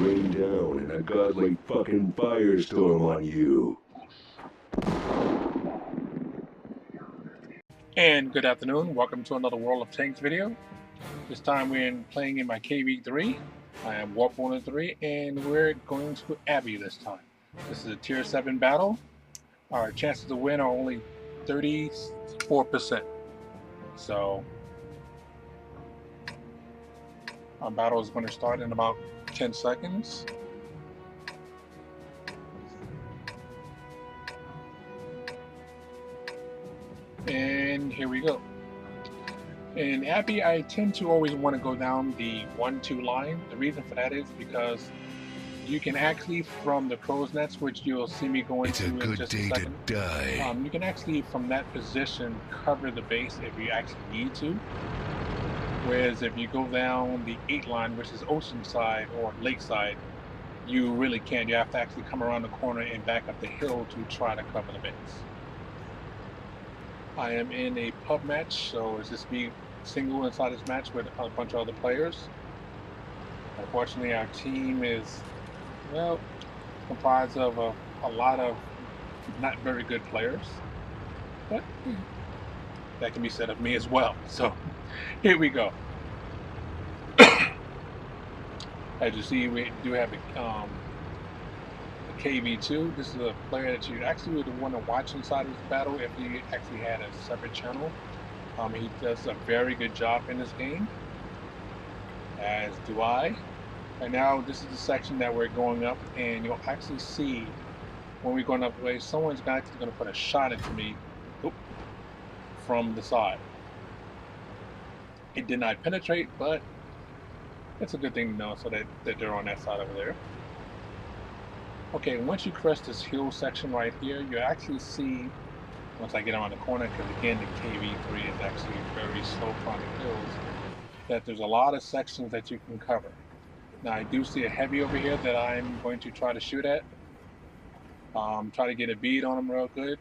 rain down in a godlike fucking firestorm on you. And good afternoon, welcome to another World of Tanks video. This time we're playing in my kv3. I am Warp 103 and we're going to Abbey this time. This is a tier 7 battle. Our chances to win are only 34%. So our battle is going to start in about 10 seconds. And here we go. In Abbey, I tend to always want to go down the 1-2 line. The reason for that is because you can actually, from the crow's nest, which you'll see me go into in just a second, you can actually, from that position, cover the base if you actually need to. Whereas if you go down the 8 line, which is Oceanside or Lakeside, you really can't. You have to actually come around the corner and back up the hill to try to cover the base. I am in a pub match, so it's just me single inside this match with a bunch of other players. Unfortunately, our team is, well, comprised of a lot of not very good players, but that can be said of me as well. So here we go. As you see, we do have a kv2. This is a player that you actually would want to watch inside of this battle if he actually had a separate channel. He does a very good job in this game, as do I. And now this is the section that we're going up, and you'll actually see when we're going up the way, someone's actually going to put a shot into me from the side. It did not penetrate, but it's a good thing to know so that they're on that side over there. Okay, once you crest this hill section right here, you actually see, once I get around the corner, because again the kv3 is actually very sloped on the hills, that there's a lot of sections that you can cover. Now I do see a heavy over here that I'm going to try to shoot at. Try to get a bead on him real good.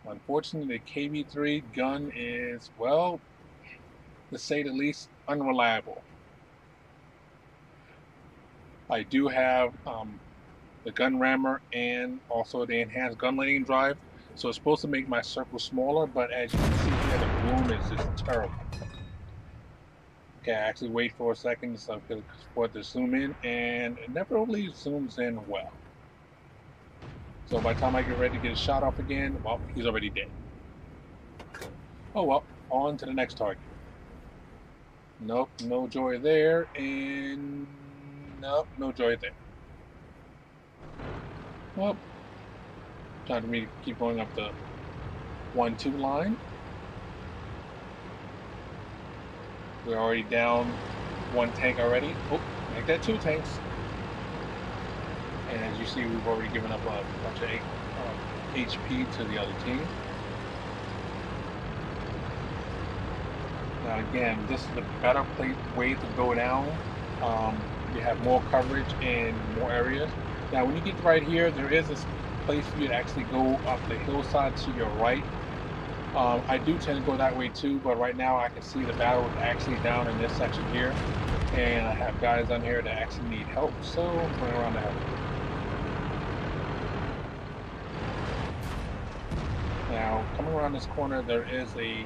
Unfortunately, the kv3 gun is, well, to say the least, unreliable. I do have the gun rammer and also the enhanced gun lighting drive, so it's supposed to make my circle smaller, but as you can see here, the bloom is just terrible. Okay, I actually wait for a second so for it to zoom in, and it never really zooms in well. So by the time I get ready to get a shot off again, well, he's already dead. Oh well, on to the next target. Nope, no joy there, and nope, no joy there. Well, time for me to keep going up the 1-2 line. We're already down 1 tank already. Oh, make that 2 tanks. And as you see, we've already given up a bunch of HP to the other team. Now again, this is the better way to go down. You have more coverage in more areas. Now when you get right here, there is a place for you to actually go up the hillside to your right. I do tend to go that way too, but right now I can see the battle is actually down in this section here, and I have guys on here that actually need help, so I'm going around to help. Now coming around this corner, there is a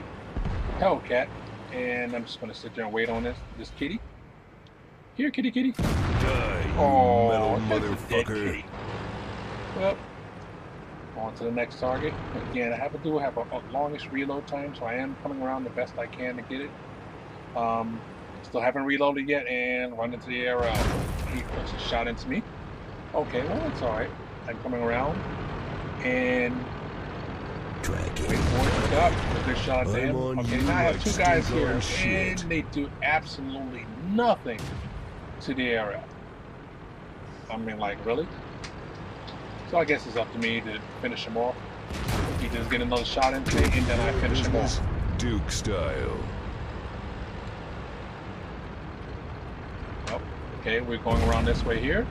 Hellcat, and I'm just going to sit there and wait on this kitty. Here, kitty, kitty. Die, you oh, metal motherfucker. Well, on to the next target. Again, I do have a longest reload time, so I am coming around the best I can to get it. Still haven't reloaded yet and run into the air. He puts a shot into me. Okay, well, it's alright. I'm coming around and wait for it to up. A good shot to him. Okay, now I have 2 guys here, and they do absolutely nothing to the area. I mean, like, really? So I guess it's up to me to finish him off. He does get another shot into me, and then I finish him off. Duke style. Well, okay, we're going around this way here.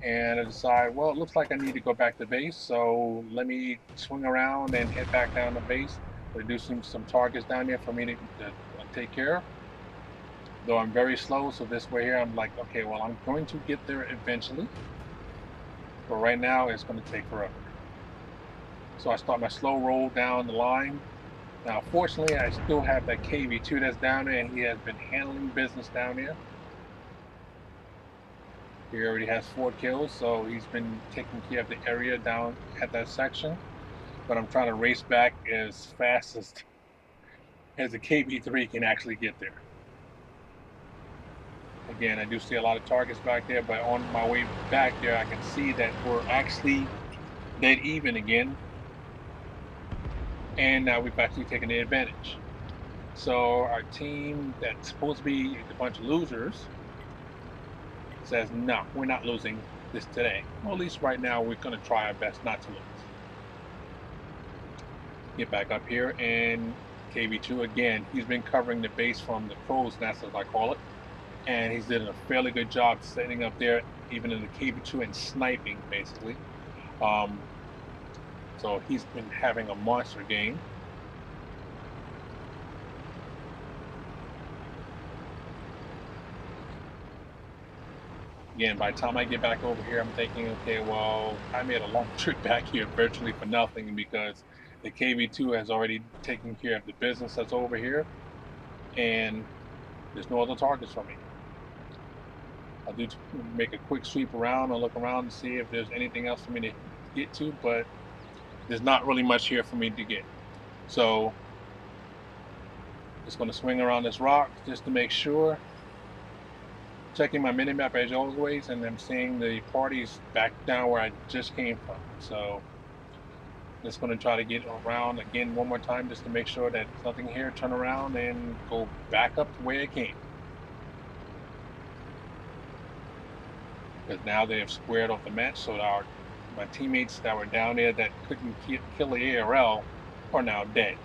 And I decide, well, it looks like I need to go back to base, so let me swing around and head back down to base. We do some targets down there for me to take care of. Though I'm very slow, so this way here I'm like, okay, well, I'm going to get there eventually. But right now it's going to take forever. So I start my slow roll down the line. Now, fortunately, I still have that kv2 that's down there, and he has been handling business down there. He already has 4 kills, so he's been taking care of the area down at that section. But I'm trying to race back as fast as the kv3 can actually get there. Again, I do see a lot of targets back there, but on my way back there, I can see that we're actually dead even again. And now we've actually taken the advantage. So our team that's supposed to be a bunch of losers says, no, we're not losing this today. Well, at least right now, we're going to try our best not to lose. Get back up here, and kv2 again, he's been covering the base from the crow's nest, as I call it. And he's did a fairly good job setting up there, even in the kv2 and sniping, basically. So he's been having a monster game. Again, by the time I get back over here, I'm thinking, okay, well, I made a long trip back here virtually for nothing, because the kv2 has already taken care of the business that's over here, and there's no other targets for me. I'll do make a quick sweep around and look around and see if there's anything else for me to get to, but there's not really much here for me to get. So just going to swing around this rock just to make sure. Checking my minimap as always, and I'm seeing the parties back down where I just came from. So just going to try to get around again one more time just to make sure that there's nothing here. Turn around and go back up to where it came. Because now they have squared off the match, so my teammates that were down there that couldn't kill the ARL are now dead.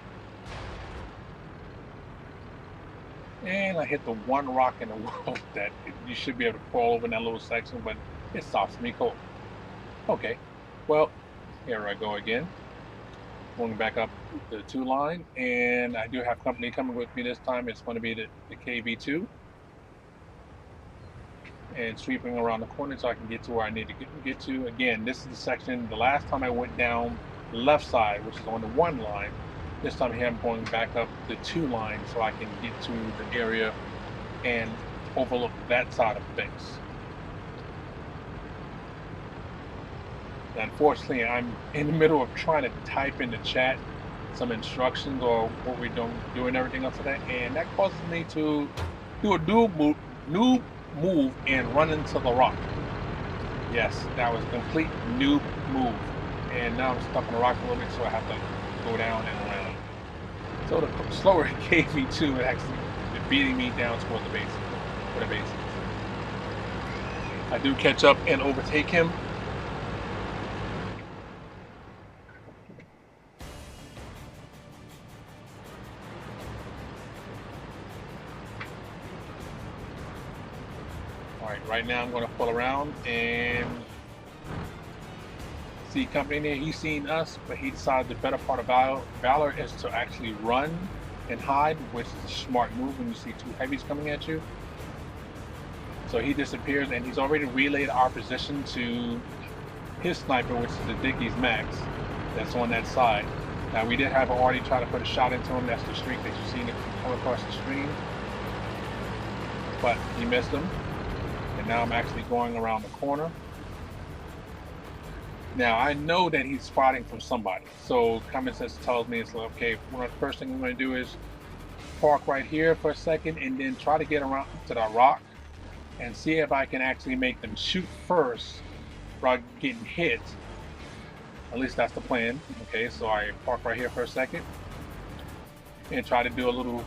And I hit the one rock in the world that you should be able to crawl over in that little section, but it stops me cold. Okay, well, here I go again. Going back up the 2 line, and I do have company coming with me this time. It's going to be the kv2. And sweeping around the corner so I can get to where I need to get to. Again, this is the section, the last time I went down the left side, which is on the 1 line. This time here I'm going back up the 2 line so I can get to the area and overlook that side of the base. Unfortunately, I'm in the middle of trying to type in the chat some instructions or what we're doing everything else today, and that causes me to do a new move and run into the rock. Yes, that was a complete noob move, and now I'm stuck on the rock a little bit, so I have to go down and around. So the slower kv2 is actually beating me down toward the base. I do catch up and overtake him. Alright, right now I'm going to pull around and see company there. He's seen us, but he decided the better part of Valor is to actually run and hide, which is a smart move when you see 2 heavies coming at you. So he disappears, and he's already relayed our position to his sniper, which is the Dickie's Max, that's on that side. Now we did have already try to put a shot into him. That's the streak that you've seen come across the screen, but he missed him. And now I'm actually going around the corner. Now I know that he's spotting from somebody, so common sense tells me it's like, okay, one of the first thing I'm going to do is park right here for a second and then try to get around to that rock and see if I can actually make them shoot first without getting hit. At least that's the plan. Okay, so I park right here for a second and try to do a little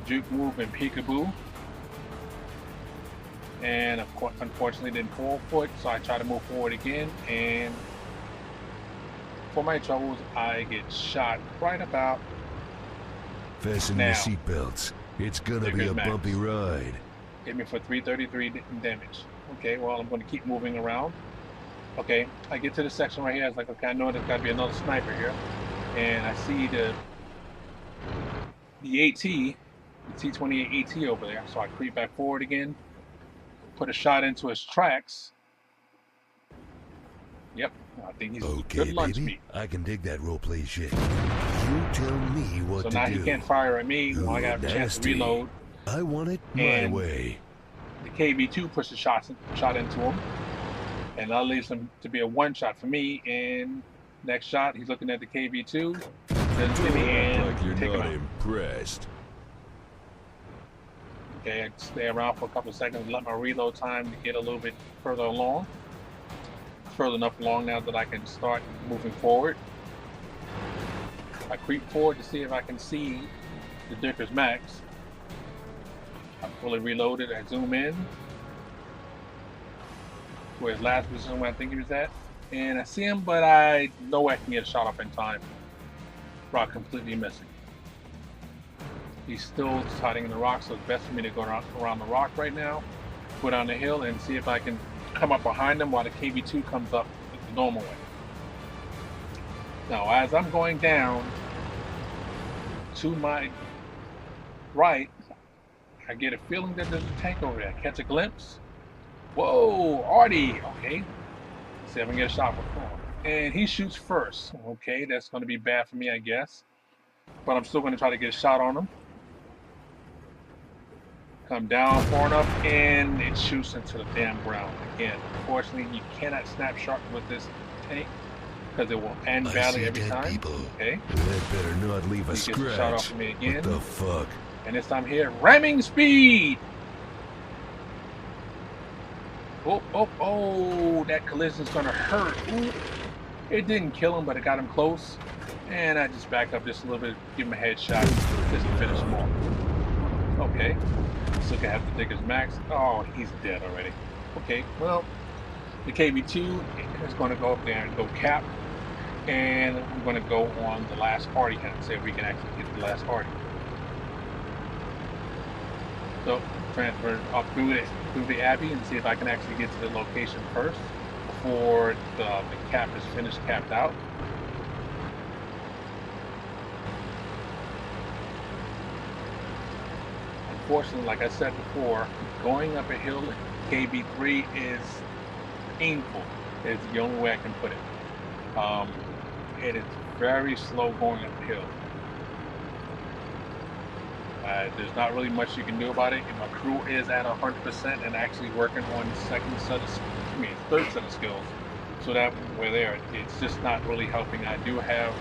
juke move and peekaboo. And of course, unfortunately didn't fall for it, so I try to move forward again, and for my troubles, I get shot right about Fasten now. your seatbelts. It's gonna be a bumpy ride. Hit me for 333 damage. Okay, well, I'm going to keep moving around. Okay, I get to the section right here. It's like, okay, I know there's got to be another sniper here, and I see the the AT, the T28 AT over there. So I creep back forward again, put a shot into his tracks. Yep, I think he's Okay, good lunch baby. meat. I can dig that roleplay shit. You tell me what So to now do. he can't fire at me while I got a chance to nasty. reload. I want it my And way. the KV2 pushes a shot into him, and that leaves him to be a one shot for me. And next shot, he's looking at the KV2, doesn't see me, and Like you're take him not out. impressed. Okay, I stay around for a couple of seconds, let my reload time to get a little bit further along. Further enough along now that I can start moving forward. I creep forward to see if I can see the Dicker's Max. I'm fully reloaded. I zoom in where his last position where I think he was at, and I see him, but I know I can get a shot off in time. Rock completely missing. He's still hiding in the rock, so it's best for me to go around the rock right now, go down the hill, and see if I can come up behind him while the KV2 comes up the normal way. Now, as I'm going down to my right, I get a feeling that there's a tank over there. I catch a glimpse. Whoa, Artie. Okay. See if I can get a shot before. And he shoots first. Okay, that's going to be bad for me, I guess. But I'm still going to try to get a shot on him. Come down far enough, and it shoots into the damn ground. Again, unfortunately, you cannot snapshot with this tank because it will end badly every time. People. Okay. That better not leave a He gets a shot scratch. off of me again. What the fuck? And this time here, ramming speed. Oh, that collision's gonna hurt. Ooh. It didn't kill him, but it got him close. And I just back up just a little bit, give him a headshot, just to finish him off. Okay. Let's look at the Dicker's Max. Oh, he's dead already. Okay, well, the KV2 is gonna go up there and go cap. And I'm gonna go on the last party and see if we can actually get the last party. So transfer up through the Abbey and see if I can actually get to the location first before the cap is finished capped out. Unfortunately, like I said before, going up a hill KB3 is painful. It's the only way I can put it. It is very slow going uphill. There's not really much you can do about it. My crew is at 100% and actually working on third set of skills. So that we're there. It's just not really helping. I do have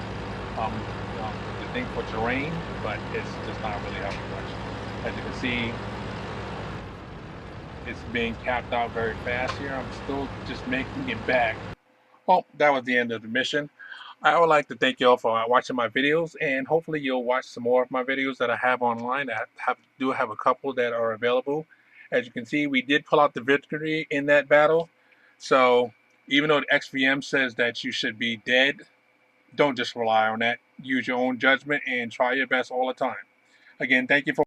the thing for terrain, but it's just not really helping much. As you can see, it's being capped out very fast here. I'm still just making it back. Well, that was the end of the mission. I would like to thank you all for watching my videos, and hopefully you'll watch some more of my videos that I have online. I do have a couple that are available. As you can see, we did pull out the victory in that battle. So even though the XVM says that you should be dead, don't just rely on that. Use your own judgment and try your best all the time. Again, thank you for